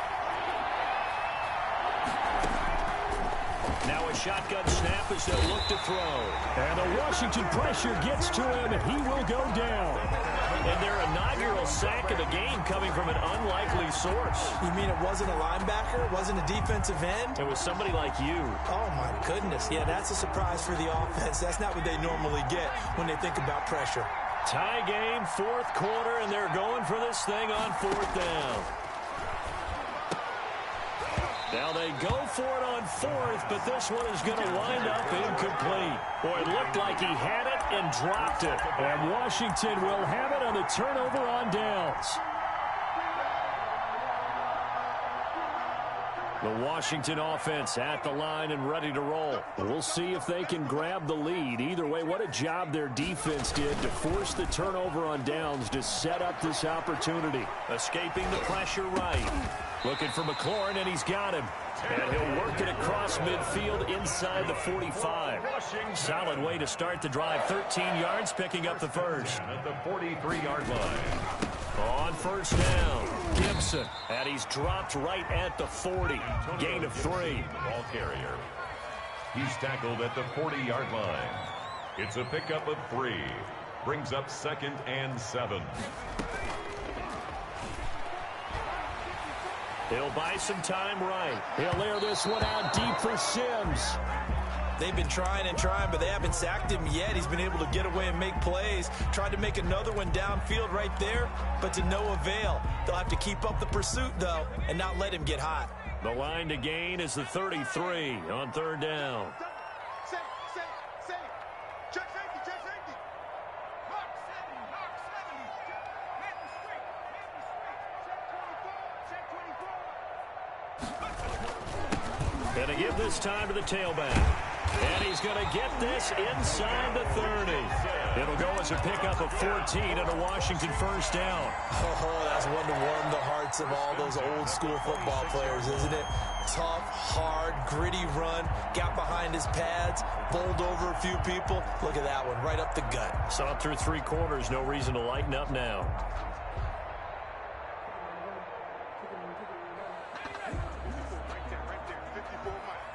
Now a shotgun snap as they'll look to throw. And the Washington pressure gets to him, and he will go down. And their inaugural sack of the game coming from an unlikely source. You mean it wasn't a linebacker? It wasn't a defensive end? It was somebody like you. Oh, my goodness. Yeah, that's a surprise for the offense. That's not what they normally get when they think about pressure. Tie game, fourth quarter, and they're going for this thing on 4th down. Now they go for it on 4th, but this one is going to wind up incomplete. Boy, it looked like he had it and dropped it. And Washington will have it on the turnover on downs. The Washington offense at the line and ready to roll. We'll see if they can grab the lead. Either way, what a job their defense did to force the turnover on downs to set up this opportunity. Escaping the pressure right. Looking for McLaurin, and he's got him. And he'll work it across midfield inside the 45. Solid way to start the drive. 13 yards, picking up the first. At the 43-yard line. On first down, Gibson. And he's dropped right at the 40. Gain of 3. Ball carrier. He's tackled at the 40-yard line. It's a pickup of 3. Brings up 2nd and 7. He'll buy some time right. He'll air this one out deep for Sims. They've been trying and trying, but they haven't sacked him yet. He's been able to get away and make plays. Tried to make another one downfield right there, but to no avail. They'll have to keep up the pursuit, though, and not let him get hot. The line to gain is the 33 on third down. Safe. Check safety. Mark 70. Matthew Street. Check 24. Going to give this time to the tailback. And he's going to get this inside the 30. It'll go as a pickup of 14 and a Washington first down. Oh, that's one to warm the hearts of all those old school football players, isn't it? Tough, hard, gritty run, got behind his pads, bowled over a few people. Look at that one, right up the gut. Saw it through 3 quarters, no reason to lighten up now. Right there, 54 Mike.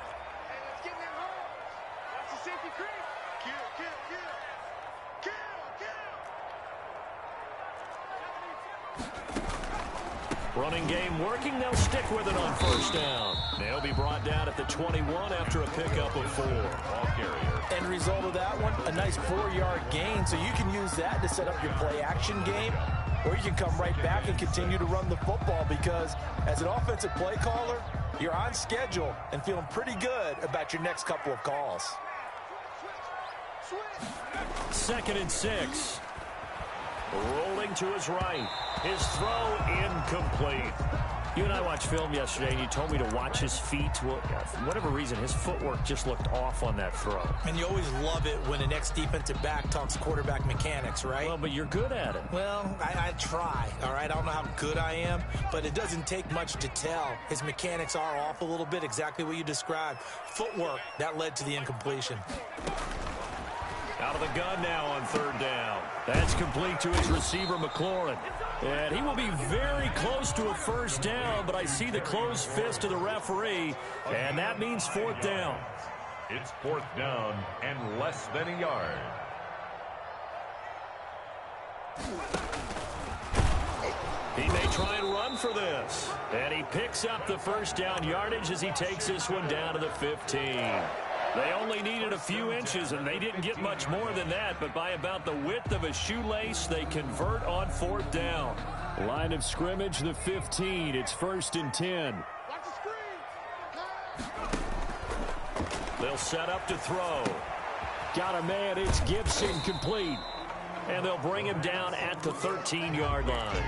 Hey, let's get in that hole. Watch the safety creep. Kill. Running game working, they'll stick with it on first down. They'll be brought down at the 21 after a pickup of 4. Ball carrier. End result of that one, a nice 4-yard gain, so you can use that to set up your play-action game, or you can come right back and continue to run the football because as an offensive play caller, you're on schedule and feeling pretty good about your next couple of calls. Second and 6. Rolling to his right. His throw incomplete. You and I watched film yesterday, and you told me to watch his feet. Well, for whatever reason, his footwork just looked off on that throw. And you always love it when an ex-defensive back talks quarterback mechanics, right? Well, but you're good at it. Well, I try, all right? I don't know how good I am, but it doesn't take much to tell. His mechanics are off a little bit, exactly what you described. Footwork, that led to the incompletion. Out of the gun now on third down. That's complete to his receiver, McLaurin. And he will be very close to a first down, but I see the closed fist of the referee, and that means fourth down. It's fourth down and less than a yard. He may try and run for this. And he picks up the first down yardage as he takes this one down to the 15. They only needed a few inches, and they didn't get much more than that, but by about the width of a shoelace, they convert on fourth down. Line of scrimmage, the 15. It's 1st and 10. Watch the screen. They'll set up to throw. Got a man, it's Gibson, complete. And they'll bring him down at the 13-yard line.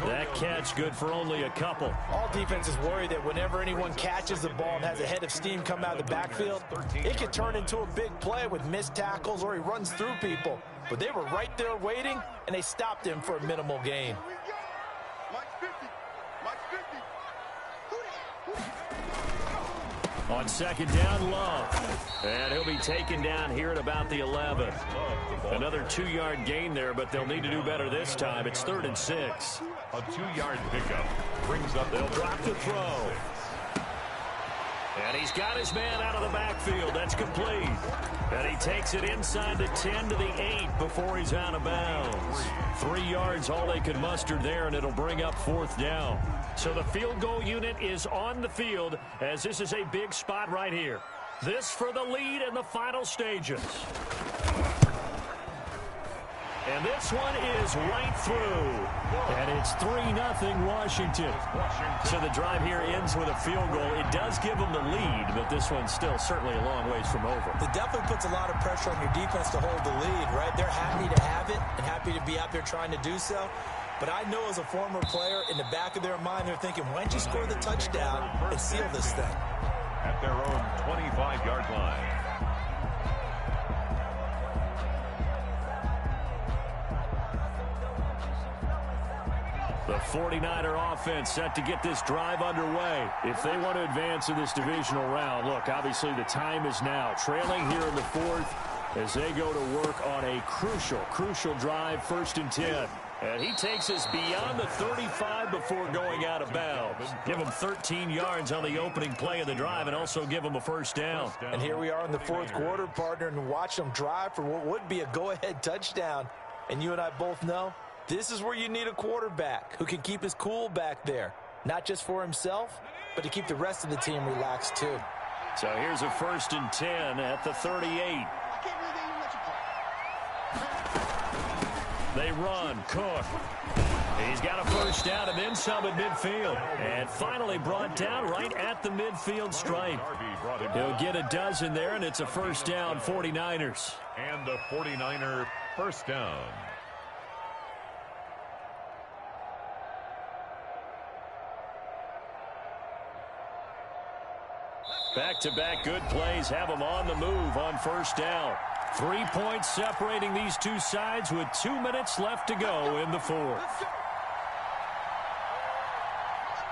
That catch good for only a couple. All defenses worry that whenever anyone catches the ball and has a head of steam come out of the backfield, it could turn into a big play with missed tackles or he runs through people. But they were right there waiting, and they stopped him for a minimal gain. Mike 50. On second down, Love. And he'll be taken down here at about the 11. Another 2-yard gain there, but they'll need to do better this time. It's 3rd and 6. A 2-yard pickup brings up. They'll drop the throw. And he's got his man out of the backfield. That's complete. And he takes it inside the 10 to the 8 before he's out of bounds. 3 yards, all they could muster there, and it'll bring up fourth down. So the field goal unit is on the field as this is a big spot right here. This for the lead in the final stages. And this one is right through. And it's 3-0 Washington. So the drive here ends with a field goal. It does give them the lead, but this one's still certainly a long ways from over. It definitely puts a lot of pressure on your defense to hold the lead, right? They're happy to have it and happy to be out there trying to do so. But I know as a former player, in the back of their mind, they're thinking, why don't you score the touchdown and seal this thing? At their own 25-yard line. The 49er offense set to get this drive underway. If they want to advance in this divisional round, look, obviously the time is now. Trailing here in the 4th as they go to work on a crucial drive, 1st and 10. And he takes us beyond the 35 before going out of bounds. Give him 13 yards on the opening play of the drive and also give him a first down. And here we are in the 4th quarter, partner, and watch them drive for what would be a go-ahead touchdown. And you and I both know this is where you need a quarterback who can keep his cool back there. Not just for himself, but to keep the rest of the team relaxed too. So here's a 1st and 10 at the 38. They run. Cook. He's got a 1st down and then some at midfield. And finally brought down right at the midfield stripe. He'll get a dozen there, and it's a 1st down, 49ers. And a 49er 1st down. Back-to-back good plays have them on the move on 1st down. 3 points separating these two sides with 2 minutes left to go in the 4th.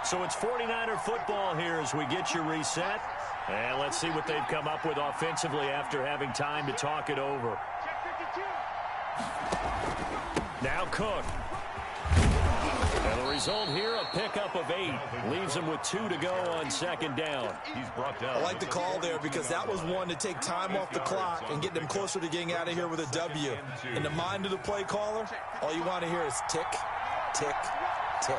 So it's 49er football here as we get you reset. And let's see what they've come up with offensively after having time to talk it over. Now Cook. And the result here, a pickup of 8. Leaves them with 2 to go on 2nd down. He's brought down. I like the call there because that was one to take time off the clock and get them closer to getting out of here with a W. In the mind of the play caller, all you want to hear is tick, tick, tick.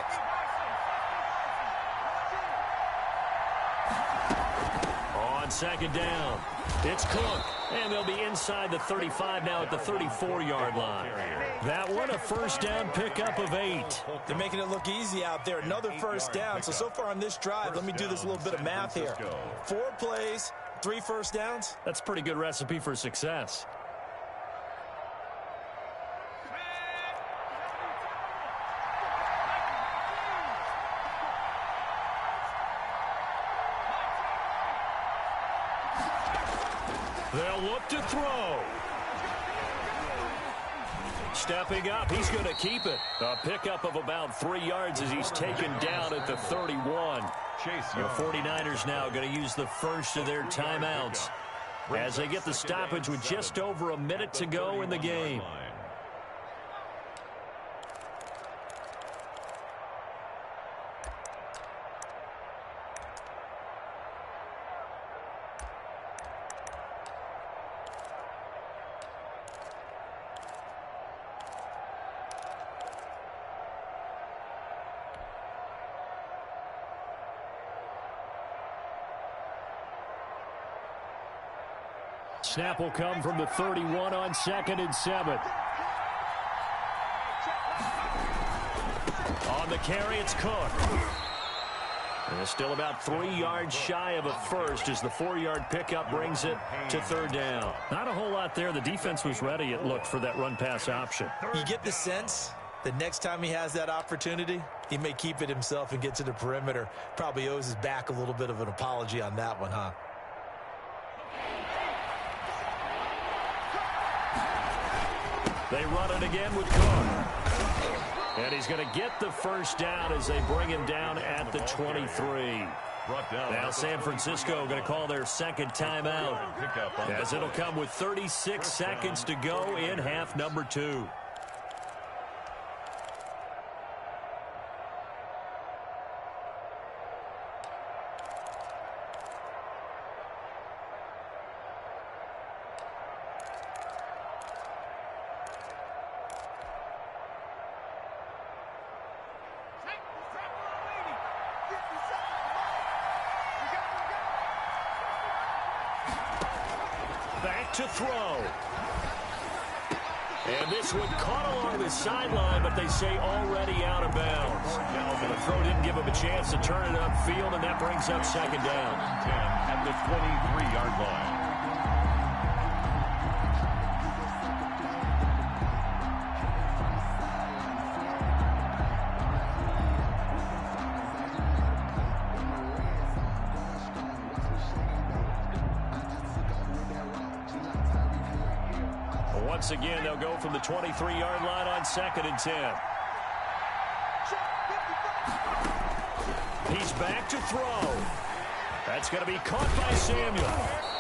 On 2nd down, it's Cook. And they'll be inside the 35 now at the 34-yard line. That one, a 1st down pickup of 8. They're making it look easy out there. Another 1st down. So far on this drive, let me do this little bit of math here. 4 plays, 3 1st downs. That's a pretty good recipe for success. They'll look to throw. Stepping up, he's going to keep it. A pickup of about 3 yards as he's taken down at the 31. The 49ers now going to use the first of their timeouts as they get the stoppage with just over a minute to go in the game. Snap will come from the 31 on 2nd and 7. On the carry, it's Cook. And it's still about 3 yards shy of a first as the 4-yard pickup brings it to 3rd down. Not a whole lot there. The defense was ready, it looked, for that run-pass option. You get the sense that next time he has that opportunity, he may keep it himself and get to the perimeter. Probably owes his back a little bit of an apology on that one, huh? They run it again with Cook. And he's going to get the 1st down as they bring him down at the 23. Now San Francisco going to call their 2nd timeout as it'll come with 36 seconds to go in half number 2. Back to throw. And this one caught along the sideline, but they say already out of bounds. And the throw didn't give him a chance to turn it upfield, and that brings up 2nd down. 10 at the 23-yard line. Once again, they'll go from the 23-yard line on 2nd and 10. He's back to throw. That's going to be caught by Samuel.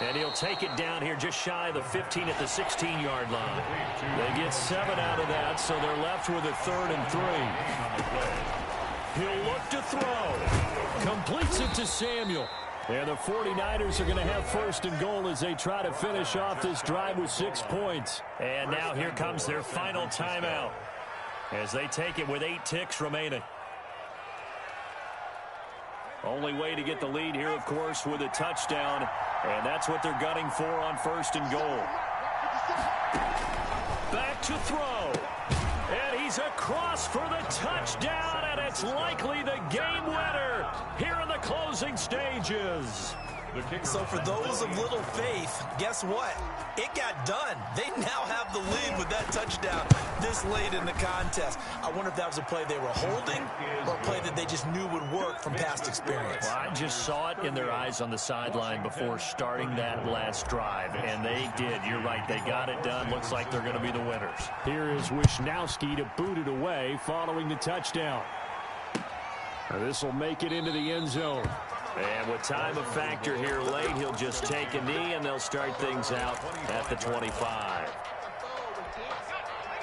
And he'll take it down here just shy of the 15 at the 16-yard line. They get 7 out of that, so they're left with a 3rd and 3. He'll look to throw. Completes it to Samuel. And the 49ers are going to have 1st and goal as they try to finish off this drive with 6 points. And now here comes their final timeout as they take it with 8 ticks remaining. Only way to get the lead here, of course, with a touchdown. And that's what they're gunning for on 1st and goal. Back to throw. And he's across for the touchdown, and it's likely the game winner here in the closing stages. So for those of little faith, guess what? It got done. They now have the lead with that touchdown this late in the contest. I wonder if that was a play they were holding or a play that they just knew would work from past experience. Well, I just saw it in their eyes on the sideline before starting that last drive, and they did. You're right. They got it done. Looks like they're going to be the winners. Here is Wisnowski to boot it away following the touchdown. This will make it into the end zone. And with time a factor here late, he'll just take a knee, and they'll start things out at the 25.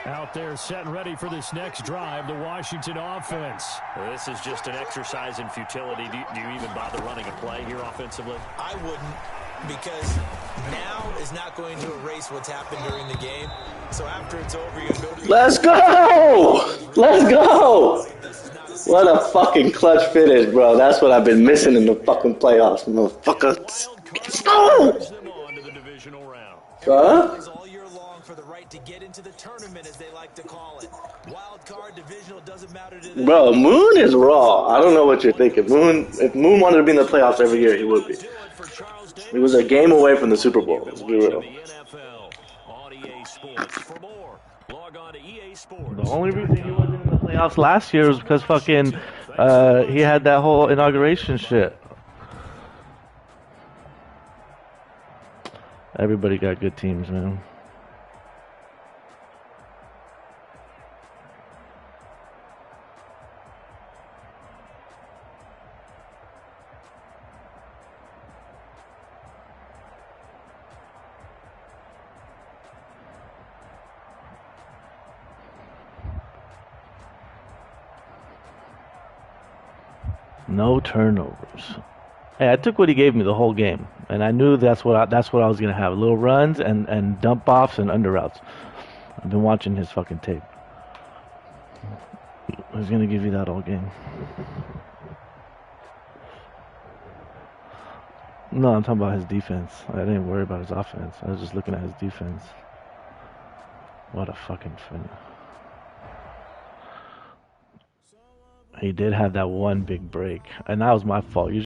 Out there set and ready for this next drive, the Washington offense. Well, this is just an exercise in futility. Do you even bother running a play here offensively? I wouldn't, because now is not going to erase what's happened during the game. So after it's over, you go to... Let's go! Let's go! What a fucking clutch finish, bro. That's what I've been missing in the fucking playoffs, motherfucker. Let's go! Huh? all year long for the right to get into the tournament, as they like to call it. Wild card, divisional, doesn't matter to them. Bro, Moon is raw. I don't know what you're thinking. Moon, if Moon wanted to be in the playoffs every year, he would be. He was a game away from the Super Bowl. Let's be real. The only reason he wasn't in the playoffs last year was because fucking he had that whole inauguration shit. Everybody got good teams, man. No turnovers. Hey, I took what he gave me the whole game, and I knew that's what I was gonna have: little runs and dump offs and under routes. I've been watching his fucking tape. He's gonna give you that all game. No, I'm talking about his defense. I didn't worry about his offense. I was just looking at his defense. What a fucking finish. He did have that one big break, and that was my fault.